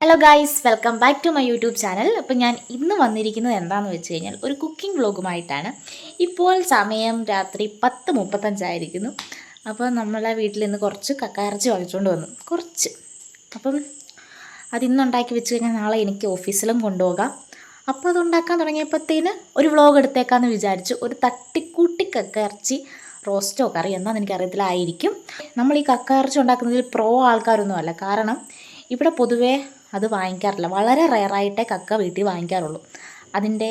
Hello guys, welcome back to my YouTube channel. അപ്പോൾ ഞാൻ ഇന്ന് വന്നിരിക്കുന്നത് എന്താണെന്ന് വെച്ച് കഴിഞ്ഞാൽ ഒരു കുക്കിംഗ് വ്ലോഗുമായിട്ടാണ്. ഇപ്പോൾ സമയം രാത്രി 10:35 അപ്പോൾ നമ്മളെ വീട്ടിൽ നിന്ന് കുറച്ച് കക്കയിറച്ചി വാങ്ങിച്ചുകൊണ്ട് വന്നു. കുറച്ച് അപ്പം അതിന്നുണ്ടാക്കി വെച്ച് കഴിഞ്ഞാൽ നാളെ എനിക്ക് ഓഫീസിലും കൊണ്ടുപോകാം. അപ്പോൾ അതുണ്ടാക്കാൻ തുടങ്ങിയപ്പോഴത്തേന് ഒരു വ്ലോഗ് എടുത്തേക്കാമെന്ന് വിചാരിച്ചു. ഒരു തട്ടിക്കൂട്ടി കക്കയിറച്ചി റോസ്റ്റോ കറി എന്താണെന്ന് എനിക്കറിയത്തില്ല ആയിരിക്കും. നമ്മൾ ഈ കക്കയിറച്ചി ഉണ്ടാക്കുന്നതിൽ ആൾക്കാരൊന്നുമല്ല. കാരണം ഇവിടെ പൊതുവേ അത് വാങ്ങിക്കാറില്ല. വളരെ റെയറായിട്ടേ കക്ക വീട്ടിൽ വാങ്ങിക്കാറുള്ളൂ. അതിൻ്റെ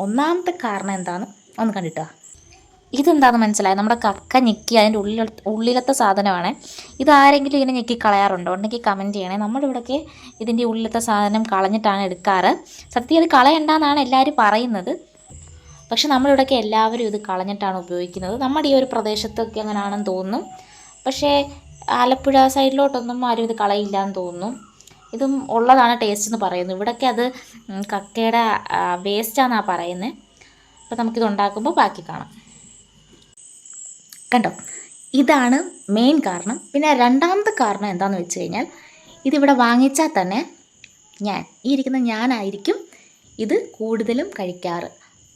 ഒന്നാമത്തെ കാരണം എന്താണെന്ന് ഒന്ന് കണ്ടിട്ടോ. ഇതെന്താണെന്ന് മനസ്സിലായി. നമ്മുടെ കക്ക ഞെക്കി അതിൻ്റെ ഉള്ളിലത്തെ സാധനമാണ്. ഇതാരെങ്കിലും ഇങ്ങനെ ഞെക്കി കളയാറുണ്ടോ? ഉണ്ടെങ്കിൽ കമൻറ്റ് ചെയ്യണേ. നമ്മുടെ ഇവിടെയൊക്കെ ഇതിൻ്റെ ഉള്ളിലത്തെ സാധനം കളഞ്ഞിട്ടാണ് എടുക്കാറ്. സത്യം അത് കളയണ്ടെന്നാണ് എല്ലാവരും പറയുന്നത്. പക്ഷെ നമ്മളിവിടെയൊക്കെ എല്ലാവരും ഇത് കളഞ്ഞിട്ടാണ് ഉപയോഗിക്കുന്നത്. നമ്മുടെ ഈ ഒരു പ്രദേശത്തൊക്കെ അങ്ങനെയാണെന്ന് തോന്നുന്നു. പക്ഷേ ആലപ്പുഴ സൈഡിലോട്ടൊന്നും ആരും ഇത് കളയില്ല എന്ന് തോന്നുന്നു. ഇതും ഉള്ളതാണ് ടേസ്റ്റ് എന്ന് പറയുന്നു. ഇവിടെയൊക്കെ അത് കക്കയുടെ വേസ്റ്റാണെന്നാണ് പറയുന്നത്. അപ്പോൾ നമുക്കിത് ഉണ്ടാക്കുമ്പോൾ ബാക്കി കാണാം. കണ്ടോ, ഇതാണ് മെയിൻ കാരണം. പിന്നെ രണ്ടാമത്തെ കാരണം എന്താണെന്ന് വെച്ച് കഴിഞ്ഞാൽ ഇതിവിടെ വാങ്ങിച്ചാൽ തന്നെ ഈ ഇരിക്കുന്ന ഞാനായിരിക്കും ഇത് കൂടുതലും കഴിക്കാറ്.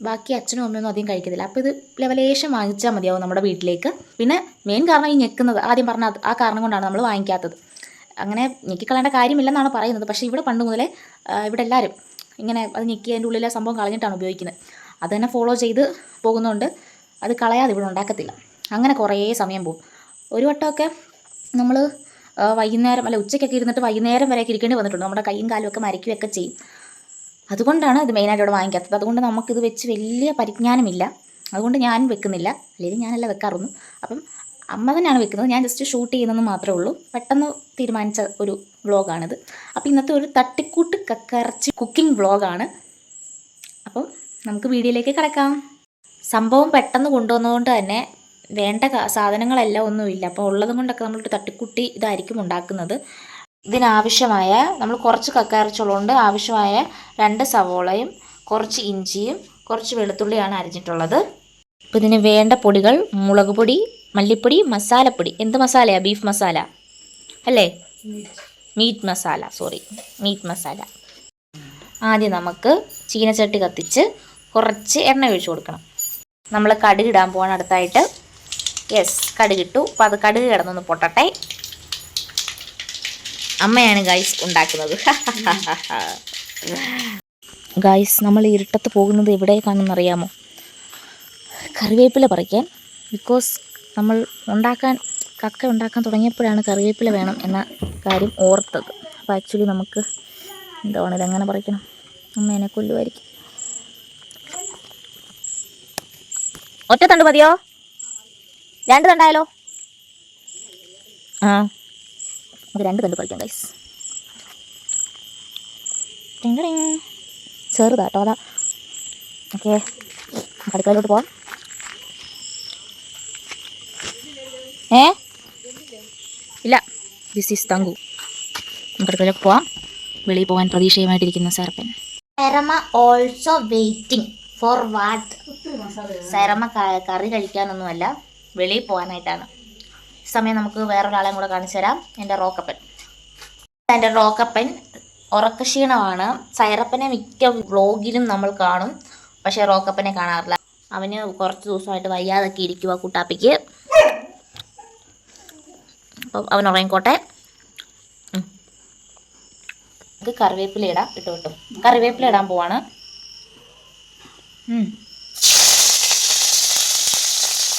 ബാക്കി അച്ഛനും അമ്മയൊന്നും അധികം കഴിക്കത്തില്ല. അപ്പോൾ ഇത് ലെവലേശം വാങ്ങിച്ചാൽ മതിയാവും നമ്മുടെ വീട്ടിലേക്ക്. പിന്നെ മെയിൻ കാരണം ഈ ഞെക്കുന്നത്, ആദ്യം പറഞ്ഞ ആ കാരണം കൊണ്ടാണ് നമ്മൾ വാങ്ങിക്കാത്തത്. അങ്ങനെ ഞെക്കിക്കളയേണ്ട കാര്യമില്ലെന്നാണ് പറയുന്നത്. പക്ഷേ ഇവിടെ പണ്ട് മുതലേ ഇവിടെ എല്ലാവരും ഇങ്ങനെ അത് ഞെക്കി അതിൻ്റെ ഉള്ളിലെ സംഭവം കളഞ്ഞിട്ടാണ് ഉപയോഗിക്കുന്നത്. അത് തന്നെ ഫോളോ ചെയ്ത് പോകുന്നതുകൊണ്ട് അത് കളയാതെ ഇവിടെ ഉണ്ടാക്കത്തില്ല. അങ്ങനെ കുറേ സമയം പോകും. ഒരു വട്ടമൊക്കെ നമ്മൾ വൈകുന്നേരം ഉച്ചയ്ക്കൊക്കെ ഇരുന്നിട്ട് വൈകുന്നേരം വരെയൊക്കെ ഇരിക്കേണ്ടി വന്നിട്ടുണ്ട്. നമ്മുടെ കൈയും കാലും ഒക്കെ മരയ്ക്കുകയൊക്കെ ചെയ്യും. അതുകൊണ്ടാണ് ഇത് മെയിനായിട്ട് ഇവിടെ വാങ്ങിക്കാത്തത്. അതുകൊണ്ട് നമുക്കിത് വെച്ച് വലിയ പരിജ്ഞാനമില്ല. അതുകൊണ്ട് ഞാൻ വെക്കുന്നില്ല. അല്ലെങ്കിൽ ഞാനല്ല വെക്കാറൊന്നും. അപ്പം അമ്മ തന്നെയാണ് വെക്കുന്നത്. ഞാൻ ജസ്റ്റ് ഷൂട്ട് ചെയ്യുന്നതെന്ന് മാത്രമേ ഉള്ളൂ. പെട്ടെന്ന് തീരുമാനിച്ച ഒരു വ്ളോഗാണിത്. അപ്പോൾ ഇന്നത്തെ ഒരു തട്ടിക്കൂട്ട് കക്കയിറച്ചി കുക്കിംഗ് വ്ളോഗാണ്. അപ്പം നമുക്ക് വീഡിയോയിലേക്ക് കിടക്കാം. സംഭവം പെട്ടെന്ന് കൊണ്ടുവന്നതുകൊണ്ട് തന്നെ വേണ്ട സാധനങ്ങളെല്ലാം ഒന്നുമില്ല. അപ്പോൾ ഉള്ളതും കൊണ്ടൊക്കെ നമ്മളൊരു തട്ടിക്കൂട്ടി ഇതായിരിക്കും ഉണ്ടാക്കുന്നത്. ഇതിനാവശ്യമായ നമ്മൾ കുറച്ച് കക്കയിറച്ചുള്ളതുകൊണ്ട് ആവശ്യമായ 2 സവോളയും കുറച്ച് ഇഞ്ചിയും കുറച്ച് വെളുത്തുള്ളിയാണ് അരിഞ്ഞിട്ടുള്ളത്. അപ്പോൾ ഇതിന് വേണ്ട പൊടികൾ മുളക് പൊടി, മല്ലിപ്പൊടി, മസാലപ്പൊടി. എന്ത് മസാലയാണ്? ബീഫ് മസാല അല്ലേ? മീറ്റ് മസാല. ആദ്യം നമുക്ക് ചീനച്ചട്ടി കത്തിച്ച് കുറച്ച് എണ്ണ ഒഴിച്ചു കൊടുക്കണം. നമ്മൾ കടുക് ഇടാൻ പോവാണ് അടുത്തായിട്ട്. കടുകിട്ടു. അപ്പോൾ അത് കടുക് കിടന്നൊന്ന് പൊട്ടട്ടെ. അമ്മയാണ് ഗൈസ് ഉണ്ടാക്കുന്നത്. ഗൈസ്, നമ്മൾ ഇരുട്ടത്ത് പോകുന്നത് എവിടേക്കാണെന്നറിയാമോ? കറിവേപ്പില പറിക്കാൻ. ബിക്കോസ് നമ്മൾ കക്ക ഉണ്ടാക്കാൻ തുടങ്ങിയപ്പോഴാണ് കറിവേപ്പില വേണം എന്ന കാര്യം ഓർത്തത്. അപ്പോൾ ആക്ച്വലി നമുക്ക് എന്താണ് ഇതെങ്ങനെ പറിക്കണം? അമ്മേനെ കൊല്ലുമായിരിക്കും. ഒറ്റ തണ്ട് മതിയോ? 2 തണ്ടായാലോ? നമുക്ക് 2 തണ്ട് പറിക്കാം ഗൈസ്. ചെറുതാട്ടോ, അതാ. ഓക്കെ, അടുക്കളയിലോട്ട് പോവാം. ഇല്ല, ദിസ് ഈസ് തങ്കു. നമുക്ക് അടുക്കളയിലേക്ക് പോവാം. വെളിയിൽ പോകാൻ പ്രതീക്ഷയുമായിട്ടിരിക്കുന്ന സരപ്പൻ. Sarama also waiting for what? Sarama കറി കഴിക്കാനൊന്നുമല്ല, വെളിയിൽ പോകാനായിട്ടാണ്. ഈ സമയം നമുക്ക് വേറൊരാളെയും കൂടെ കാണിച്ചു തരാം. എൻ്റെ റോക്കപ്പൻ ഉറക്കക്ഷീണമാണ്. സൈറപ്പനെ മിക്ക വ്ളോഗിലും നമ്മൾ കാണും, പക്ഷേ റോക്കപ്പനെ കാണാറില്ല. അവന് കുറച്ച് ദിവസമായിട്ട് വയ്യാതൊക്കെ ഇരിക്കുക കുട്ടാപ്പിക്ക്. അപ്പം അവൻ ഉറങ്ങിക്കോട്ടെ. നമുക്ക് കറിവേപ്പില ഇടാം. കിട്ടും. കറിവേപ്പില ഇടാൻ പോവാണ്.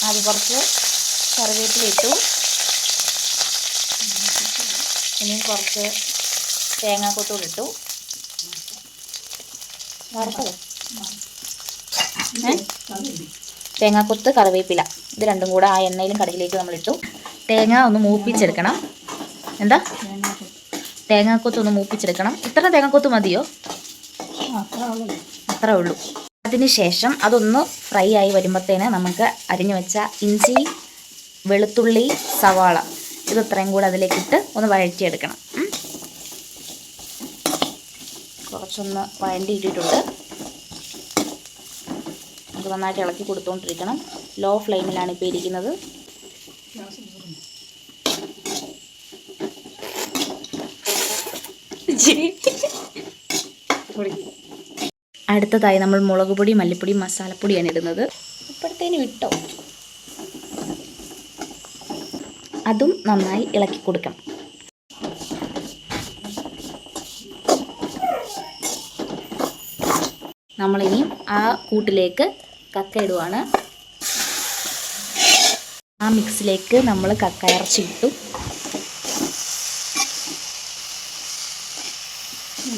ആദ്യം കുറച്ച് കറിവേപ്പില ഇട്ടു. ഇനിയും കുറച്ച് തേങ്ങാക്കൊത്തൂടെ ഇട്ടു. തേങ്ങാക്കൊത്ത്, കറിവേപ്പില, ഇത് രണ്ടും കൂടെ ആ എണ്ണയിലും കടുകിലേക്ക് നമ്മളിട്ടു. തേങ്ങ ഒന്ന് മൂപ്പിച്ചെടുക്കണം. തേങ്ങാക്കൊത്ത് ഒന്ന് മൂപ്പിച്ചെടുക്കണം. ഇത്ര തേങ്ങാക്കൊത്ത് മതിയോ? അത്രേ ഉള്ളൂ. അതിനുശേഷം അതൊന്ന് ഫ്രൈ ആയി വരുമ്പോഴത്തേന് നമുക്ക് അരിഞ്ഞു വെച്ച ഇഞ്ചി, വെളുത്തുള്ളി, സവാള ഇത്രയും കൂടെ അതിലേക്കിട്ട് ഒന്ന് വഴറ്റിയെടുക്കണം. കുറച്ചൊന്ന് വഴണ്ടിയിട്ടിട്ടുണ്ട്. നമുക്ക് നന്നായിട്ട് ഇളക്കി കൊടുത്തുകൊണ്ടിരിക്കണം. ലോ ഫ്ലെയിമിലാണ് ഇപ്പോൾ ഇരിക്കുന്നത്. അടുത്തതായി നമ്മൾ മുളക് പൊടി, മല്ലിപ്പൊടി, മസാലപ്പൊടിയാണ് ഇടുന്നത്. ഇപ്പോഴത്തേനും ഇട്ടോ. അതും നന്നായി ഇളക്കി കൊടുക്കണം. നമ്മളിനി ആ കൂട്ടിലേക്ക് കക്ക ഇടുവാണ്. ആ മിക്സിലേക്ക് നമ്മൾ കക്ക ഇറച്ചി ഇട്ടു.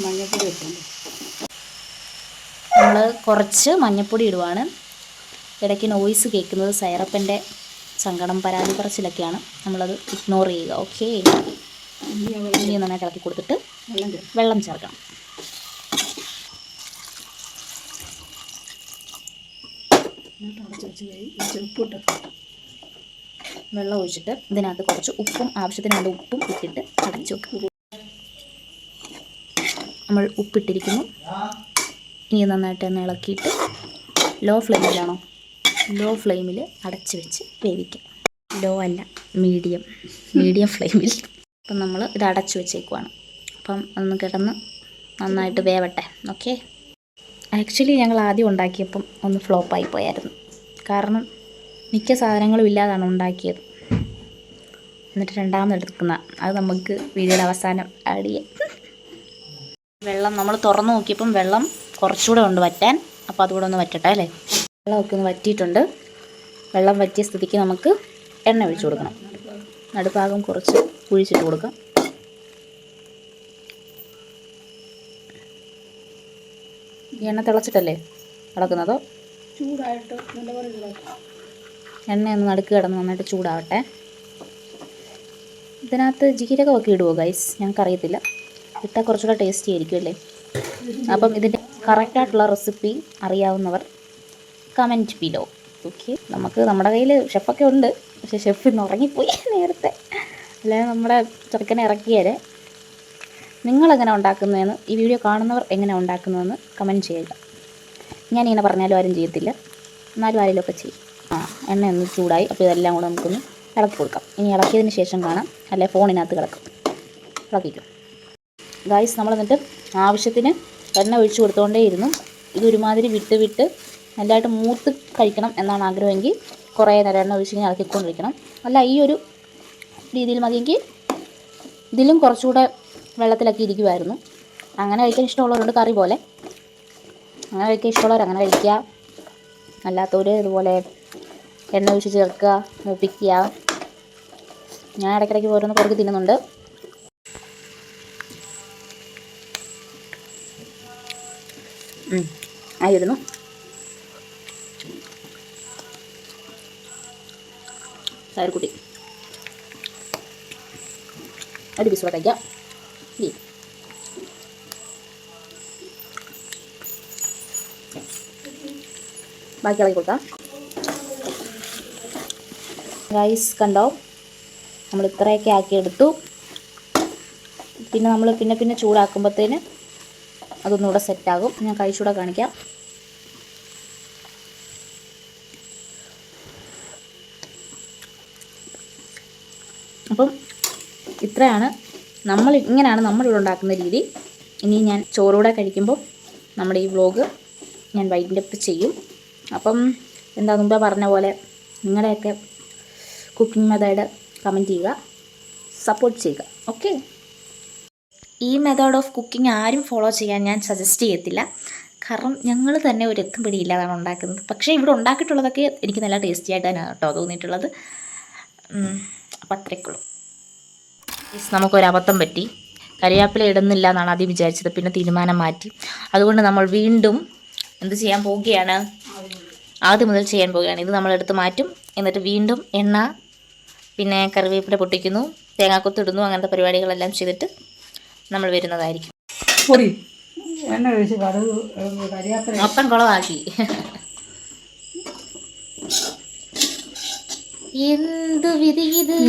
മഞ്ഞൾപ്പൊടി ഇട്ടുണ്ട്. നമ്മൾ കുറച്ച് മഞ്ഞൾപ്പൊടി ഇടുവാണ്. ഇടയ്ക്ക് നോയ്സ് കേൾക്കുന്നത് സൈറപ്പൻ്റെ സങ്കടം, പരാതി പറച്ചിലൊക്കെയാണ്. നമ്മളത് ഇഗ്നോർ ചെയ്യുക. ഓക്കെ. ഇനി നന്നായിട്ട് ഇളക്കി കൊടുത്തിട്ട് വെള്ളം ചേർക്കണം. വെള്ളം ഒഴിച്ചിട്ട് ഇതിനകത്ത് കുറച്ച് ഉപ്പും ആവശ്യത്തിന് വേണ്ട ഉപ്പും ഇട്ടിട്ട് അടച്ചു വെക്കും. നമ്മൾ ഉപ്പിട്ടിരിക്കുന്നു. ഇനി നന്നായിട്ട് തന്നെ ഇളക്കിയിട്ട് ലോ ഫ്ലെയിമിൽ അടച്ച് വെച്ച് വേവിക്കാം. ലോ അല്ല, മീഡിയം ഫ്ലെയിമിൽ. അപ്പം നമ്മൾ ഇത് അടച്ച് വെച്ചേക്കുവാണ്. അപ്പം അതൊന്ന് കിടന്ന് നന്നായിട്ട് വേവട്ടെ. ഓക്കെ. ആക്ച്വലി ഞങ്ങൾ ആദ്യം ഉണ്ടാക്കിയപ്പം ഒന്ന് ഫ്ലോപ്പായി പോയായിരുന്നു. കാരണം മിക്ക സാധനങ്ങളും ഇല്ലാതാണ് ഉണ്ടാക്കിയത്. എന്നിട്ട് രണ്ടാമതെടുക്കുന്ന അത് നമുക്ക് വീഡിയോയുടെ അവസാനം ആഡ് ചെയ്യാം. വെള്ളം നമ്മൾ തുറന്നു നോക്കിയപ്പം വെള്ളം കുറച്ചുകൂടെ ഉണ്ട് വറ്റാൻ. അപ്പോൾ അതുകൂടെ ഒന്ന് വറ്റട്ടെ അല്ലേ. വെള്ളമൊക്കെ ഒന്ന് വറ്റിയിട്ടുണ്ട്. വെള്ളം വറ്റിയ സ്ഥിതിക്ക് നമുക്ക് എണ്ണ ഒഴിച്ചു കൊടുക്കണം. നടുഭാഗം കുറച്ച് കുഴിച്ചിട്ട് കൊടുക്കാം. ഈ എണ്ണ തിളച്ചിട്ടല്ലേ നടക്കുന്നതോ? ചൂടായിട്ട് നല്ലപോലെ എണ്ണ ഒന്ന് നടുക്ക് കിടന്ന് നന്നായിട്ട് ചൂടാവട്ടെ. ഇതിനകത്ത് ജീരകമൊക്കെ ഇടുമോ ഗൈസ്? ഞങ്ങൾക്കറിയത്തില്ല. ഇട്ടാൽ കുറച്ചുകൂടെ ടേസ്റ്റി ആയിരിക്കും അല്ലേ. അപ്പം ഇതിൻ്റെ കറക്റ്റായിട്ടുള്ള റെസിപ്പി അറിയാവുന്നവർ കമൻറ്റ് ബിലോ. ഓക്കെ. നമുക്ക് നമ്മുടെ കയ്യിൽ ഷെഫൊക്കെ ഉണ്ട്. പക്ഷേ ഷെഫ് ഇന്ന് ഉറങ്ങിപ്പോയി നേരത്തെ. അല്ലെങ്കിൽ നമ്മുടെ ചെറുക്കനെ ഇറക്കിയാൽ നിങ്ങളെങ്ങനെ ഉണ്ടാക്കുന്നതെന്ന്, ഈ വീഡിയോ കാണുന്നവർ എങ്ങനെ ഉണ്ടാക്കുന്നതെന്ന് കമൻറ്റ് ചെയ്യുക. ഞാനിങ്ങനെ പറഞ്ഞാലും ആരും ചെയ്യത്തില്ല, എന്നാലും ആരെങ്കിലുമൊക്കെ ചെയ്യും. എണ്ണ ഒന്ന് ചൂടായി. അപ്പോൾ ഇതെല്ലാം കൂടെ നമുക്കൊന്ന് ഇളക്കി കൊടുക്കാം. ഇനി ഇളക്കിയതിന് ശേഷം കാണാം, അല്ലെ ഫോണിനകത്ത് കിടക്കും. ഇളക്കിക്കും ഗായ്സ്. നമ്മൾ എന്നിട്ട് ആവശ്യത്തിന് എണ്ണ ഒഴിച്ച് കൊടുത്തുകൊണ്ടേയിരുന്നു. ഇതൊരുമാതിരി വിട്ട് നല്ലതായിട്ട് മൂത്ത് കഴിക്കണം എന്നാണ് ആഗ്രഹമെങ്കിൽ കുറേ നേരം എണ്ണ ഒഴിച്ച് ഇങ്ങനെ ഇളക്കിക്കൊണ്ടിരിക്കണം. അല്ല, ഈ ഒരു രീതിയിൽ മതിയെങ്കിൽ ഇതിലും കുറച്ചുകൂടെ വെള്ളത്തിലൊക്കെ ഇരിക്കുമായിരുന്നു. അങ്ങനെ കഴിക്കാൻ ഇഷ്ടമുള്ളവരുണ്ട്, കറി പോലെ. അങ്ങനെ കഴിക്കാൻ ഇഷ്ടമുള്ളവർ അങ്ങനെ കഴിക്കുക. അല്ലാത്തവർ ഇതുപോലെ എണ്ണ ഒഴിച്ച് ചേർക്കുക, മൂപ്പിക്കുക. ഞാൻ ഇടയ്ക്കിടയ്ക്ക് ഓരോന്ന് കുറച്ച് തിന്നുന്നുണ്ട്. ആയിരുന്നു. സാരക്കുട്ടി ഒരു പീസ് കഴിക്കാം. ബാക്കി ഇളക്കി കൊടുക്കാം. റൈസ് കണ്ടോ, നമ്മൾ ഇത്രയൊക്കെ ആക്കിയെടുത്തു. പിന്നെ നമ്മൾ പിന്നെ ചൂടാക്കുമ്പോഴത്തേന് അതൊന്നുകൂടെ സെറ്റാകും. ഞാൻ കഴിച്ചുകൂടെ കാണിക്കാം. അപ്പം ഇത്രയാണ് ഇങ്ങനെയാണ് നമ്മളിവിടെ ഉണ്ടാക്കുന്ന രീതി. ഇനി ഞാൻ ചോറൂടെ കഴിക്കുമ്പോൾ നമ്മുടെ ഈ വ്ലോഗ് ഞാൻ വൈൻഡ് അപ്പ് ചെയ്യും. അപ്പം എന്താ മുമ്പേ പറഞ്ഞ പോലെ നിങ്ങളുടെയൊക്കെ കുക്കിംഗ് മെത്തേഡ് കമൻറ്റ് ചെയ്യുക, സപ്പോർട്ട് ചെയ്യുക. ഓക്കെ. ഈ മെത്തേഡ് ഓഫ് കുക്കിംഗ് ആരും ഫോളോ ചെയ്യാൻ ഞാൻ സജസ്റ്റ് ചെയ്യത്തില്ല. കാരണം ഞങ്ങൾ തന്നെ ഒരു എത്തും പിടിയില്ലാതാണ് ഉണ്ടാക്കുന്നത്. പക്ഷേ ഇവിടെ ഉണ്ടാക്കിയിട്ടുള്ളതൊക്കെ എനിക്ക് നല്ല ടേസ്റ്റി ആയിട്ടാണ് കേട്ടോ തോന്നിയിട്ടുള്ളത്. അപ്പം അത്രയ്ക്കുള്ളൂ. നമുക്കൊരു അബദ്ധം പറ്റി. കറിവേപ്പില ഇടുന്നില്ല എന്നാണ് ആദ്യം വിചാരിച്ചത്. പിന്നെ തീരുമാനം മാറ്റി. അതുകൊണ്ട് നമ്മൾ വീണ്ടും എന്ത് ചെയ്യാൻ പോവുകയാണ്? ആദ്യം മുതൽ ചെയ്യാൻ പോവുകയാണ്. ഇത് നമ്മളെടുത്ത് മാറ്റും. എന്നിട്ട് വീണ്ടും എണ്ണ, പിന്നെ കറിവേപ്പില പൊട്ടിക്കുന്നു, തേങ്ങാക്കൊത്ത് ഇടുന്നു. അങ്ങനത്തെ പരിപാടികളെല്ലാം ചെയ്തിട്ട് നമ്മൾ വരുന്നതായിരിക്കും. മൊത്തം കുളമാക്കി. എന്ത് വിധി ഇത്!